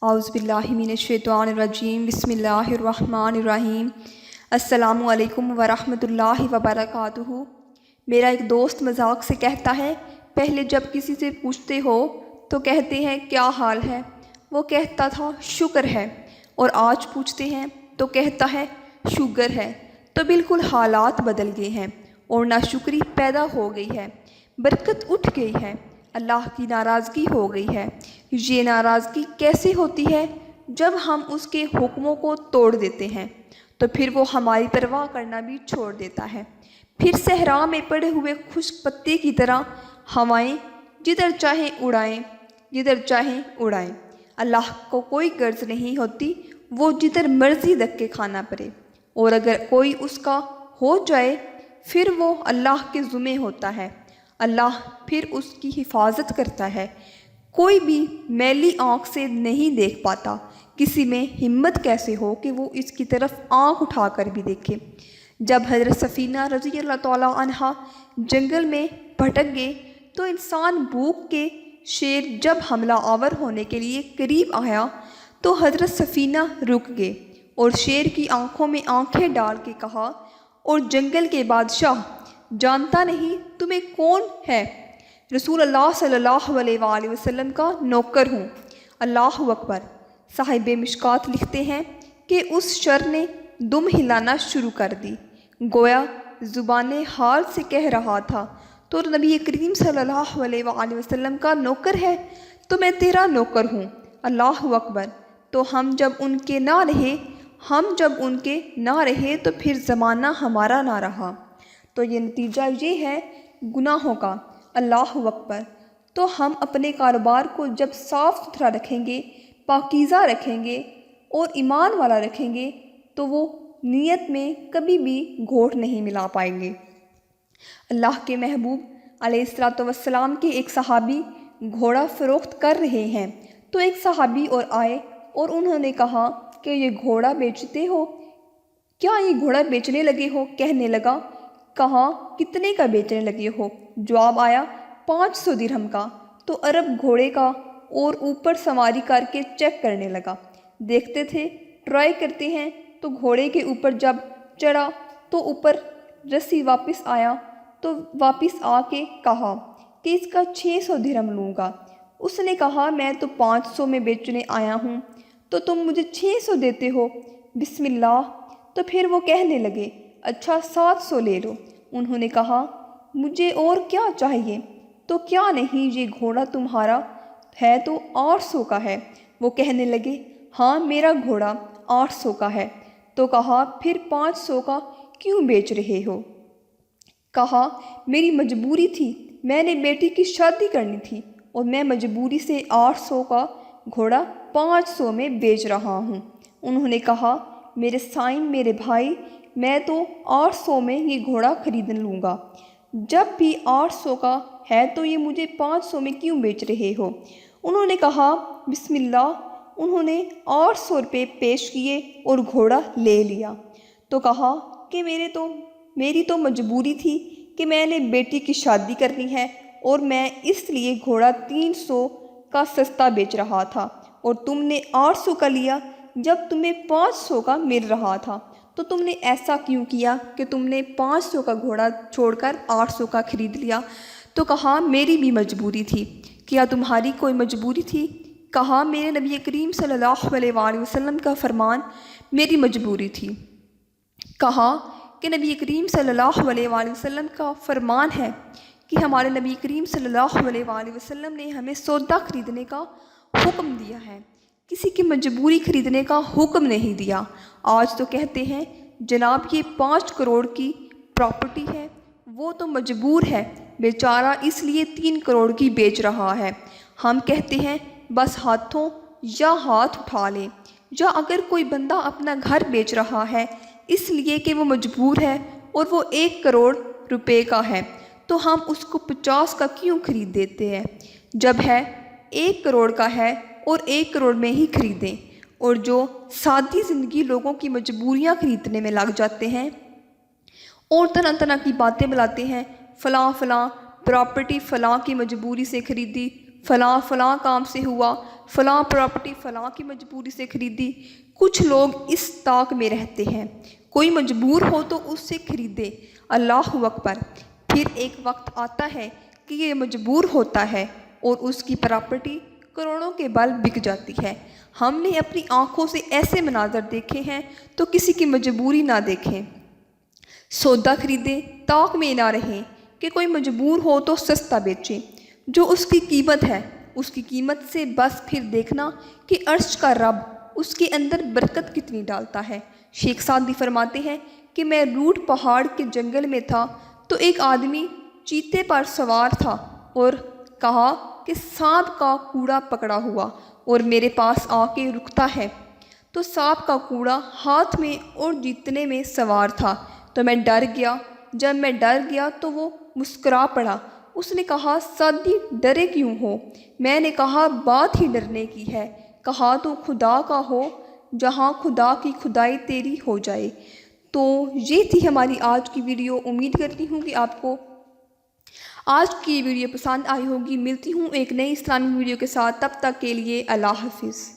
اعوذ باللہ من الشیطان الرجیم بسم اللہ الرحمن الرحیم السلام علیکم ورحمۃ اللہ وبرکاتہ۔ میرا ایک دوست مذاق سے کہتا ہے، پہلے جب کسی سے پوچھتے ہو تو کہتے ہیں کیا حال ہے، وہ کہتا تھا شکر ہے، اور آج پوچھتے ہیں تو کہتا ہے شوگر ہے۔ تو بالکل حالات بدل گئے ہیں اور ناشکری پیدا ہو گئی ہے، برکت اٹھ گئی ہے، اللہ کی ناراضگی ہو گئی ہے۔ یہ ناراضگی کیسے ہوتی ہے؟ جب ہم اس کے حکموں کو توڑ دیتے ہیں تو پھر وہ ہماری پرواہ کرنا بھی چھوڑ دیتا ہے۔ پھر صحرا میں پڑے ہوئے خشک پتے کی طرح ہوائیں جدھر چاہیں اڑائیں، جدھر چاہیں اڑائیں۔ اللہ کو کوئی غرض نہیں ہوتی، وہ جدھر مرضی دھکے کھانا پڑے، اور اگر کوئی اس کا ہو جائے پھر وہ اللہ کے ذمہ ہوتا ہے، اللہ پھر اس کی حفاظت کرتا ہے۔ کوئی بھی میلی آنکھ سے نہیں دیکھ پاتا، کسی میں ہمت کیسے ہو کہ وہ اس کی طرف آنکھ اٹھا کر بھی دیکھے۔ جب حضرت سفینہ رضی اللہ تعالیٰ عنہا جنگل میں بھٹک گئے تو انسان بھوک کے شیر جب حملہ آور ہونے کے لیے قریب آیا تو حضرت سفینہ رک گئے اور شیر کی آنکھوں میں آنکھیں ڈال کے کہا، اور جنگل کے بادشاہ جانتا نہیں تمہیں کون ہے؟ رسول اللہ صلی اللہ علیہ وآلہ وسلم کا نوکر ہوں۔ اللہ اکبر۔ صاحب مشکات لکھتے ہیں کہ اس شر نے دم ہلانا شروع کر دی، گویا زبان حال سے کہہ رہا تھا تو نبی کریم صلی اللہ علیہ وآلہ وسلم کا نوکر ہے تو میں تیرا نوکر ہوں۔ اللہ اکبر۔ تو ہم جب ان کے نہ رہے تو پھر زمانہ ہمارا نہ رہا، تو یہ نتیجہ یہ ہے گناہوں کا۔ اللہ اکبر۔ تو ہم اپنے کاروبار کو جب صاف ستھرا رکھیں گے، پاکیزہ رکھیں گے اور ایمان والا رکھیں گے تو وہ نیت میں کبھی بھی گھوٹ نہیں ملا پائیں گے۔ اللہ کے محبوب علیہ الصلوۃ والسلام کے ایک صحابی گھوڑا فروخت کر رہے ہیں تو ایک صحابی اور آئے اور انہوں نے کہا کہ یہ گھوڑا بیچتے ہو؟ کیا یہ گھوڑا بیچنے لگے ہو؟ کہنے لگا، کہا کتنے کا بیچنے لگے ہو؟ جواب آیا 500 درہم کا۔ تو عرب گھوڑے کا اور اوپر سواری کر کے چیک کرنے لگا، دیکھتے تھے، ٹرائی کرتے ہیں تو گھوڑے کے اوپر جب چڑھا تو اوپر رسی واپس آیا تو واپس آ کے کہا کہ اس کا 600 درہم لوں گا۔ اس نے کہا میں تو 500 میں بیچنے آیا ہوں تو تم مجھے 600 دیتے ہو؟ بسم اللہ۔ تو پھر وہ کہنے لگے اچھا 700 لے لو۔ انہوں نے کہا مجھے اور کیا چاہیے؟ تو کیا نہیں یہ گھوڑا تمہارا ہے تو 800 کا ہے؟ وہ کہنے لگے ہاں میرا گھوڑا 800 کا ہے۔ تو کہا پھر 500 کا کیوں بیچ رہے ہو؟ کہا میری مجبوری تھی، میں نے بیٹی کی شادی کرنی تھی اور میں مجبوری سے 800 کا گھوڑا 500 میں بیچ رہا ہوں۔ انہوں نے کہا میرے سائن میرے بھائی، میں تو 800 میں یہ گھوڑا خرید لوں گا، جب بھی 800 کا ہے تو یہ مجھے 500 میں کیوں بیچ رہے ہو؟ انہوں نے کہا بسم اللہ۔ انہوں نے 800 روپے پیش کیے اور گھوڑا لے لیا۔ تو کہا کہ میری تو مجبوری تھی کہ میں نے بیٹی کی شادی کرنی ہے اور میں اس لیے گھوڑا 300 کا سستا بیچ رہا تھا، اور تم نے 800 کا لیا جب تمہیں 500 کا مل رہا تھا، تو تم نے ایسا کیوں کیا کہ تم نے 500 کا گھوڑا چھوڑ کر 800 کا خرید لیا؟ تو کہا میری بھی مجبوری تھی۔ کیا تمہاری کوئی مجبوری تھی؟ کہا میرے نبی کریم صلی اللہ علیہ وآلہ وسلم کا فرمان میری مجبوری تھی۔ کہا کہ نبی کریم صلی اللہ علیہ وآلہ وسلم کا فرمان ہے کہ ہمارے نبی کریم صلی اللہ علیہ وآلہ وسلم نے ہمیں سودا خریدنے کا حکم دیا ہے، کسی کی مجبوری خریدنے کا حکم نہیں دیا۔ آج تو کہتے ہیں جناب یہ 5 کروڑ کی پراپرٹی ہے، وہ تو مجبور ہے بیچارہ اس لیے 3 کروڑ کی بیچ رہا ہے۔ ہم کہتے ہیں بس ہاتھ اٹھا لیں۔ یا اگر کوئی بندہ اپنا گھر بیچ رہا ہے اس لیے کہ وہ مجبور ہے اور وہ 1 کروڑ روپے کا ہے تو ہم اس کو 50 کا کیوں خرید دیتے ہیں؟ جب ہے 1 کروڑ کا ہے اور 1 کروڑ میں ہی خریدیں۔ اور جو سادی زندگی لوگوں کی مجبوریاں خریدنے میں لگ جاتے ہیں اور طرح طرح کی باتیں بلاتے ہیں، فلاں پراپرٹی فلاں کی مجبوری سے خریدی، فلاں فلاں کام سے ہوا، فلاں پراپرٹی فلاں کی مجبوری سے خریدی۔ کچھ لوگ اس طاق میں رہتے ہیں، کوئی مجبور ہو تو اس سے خریدے۔ اللہ اکبر۔ پھر ایک وقت آتا ہے کہ یہ مجبور ہوتا ہے اور اس کی پراپرٹی کروڑوں کے بل بک جاتی ہے۔ ہم نے اپنی آنکھوں سے ایسے مناظر دیکھے ہیں تو کسی کی مجبوری نہ دیکھیں۔ سودا خریدیں، طاق میں نہ رہیں کہ کوئی مجبور ہو تو سستا بیچے۔ جو اس کی قیمت ہے اس کی قیمت سے بس پھر دیکھنا کہ عرش کا رب اس کے اندر برکت کتنی ڈالتا ہے۔ شیخ سعدی فرماتے ہیں کہ میں روٹ پہاڑ کے جنگل میں تھا تو ایک آدمی چیتے پر سوار تھا اور کہا کہ سانپ کا کوڑا پکڑا ہوا اور میرے پاس آ کے رکتا ہے، تو سانپ کا کوڑا ہاتھ میں اور جیتنے میں سوار تھا تو میں ڈر گیا۔ جب میں ڈر گیا تو وہ مسکرا پڑا۔ اس نے کہا سعدی ڈرے کیوں ہو؟ میں نے کہا بات ہی ڈرنے کی ہے۔ کہا تو خدا کا ہو جہاں خدا کی خدائی تیری ہو جائے۔ تو یہ تھی ہماری آج کی ویڈیو۔ امید کرتی ہوں کہ آپ کو آج کی ویڈیو پسند آئی ہوگی۔ ملتی ہوں ایک نئی اسلامی ویڈیو کے ساتھ، تب تک کے لیے اللہ حافظ۔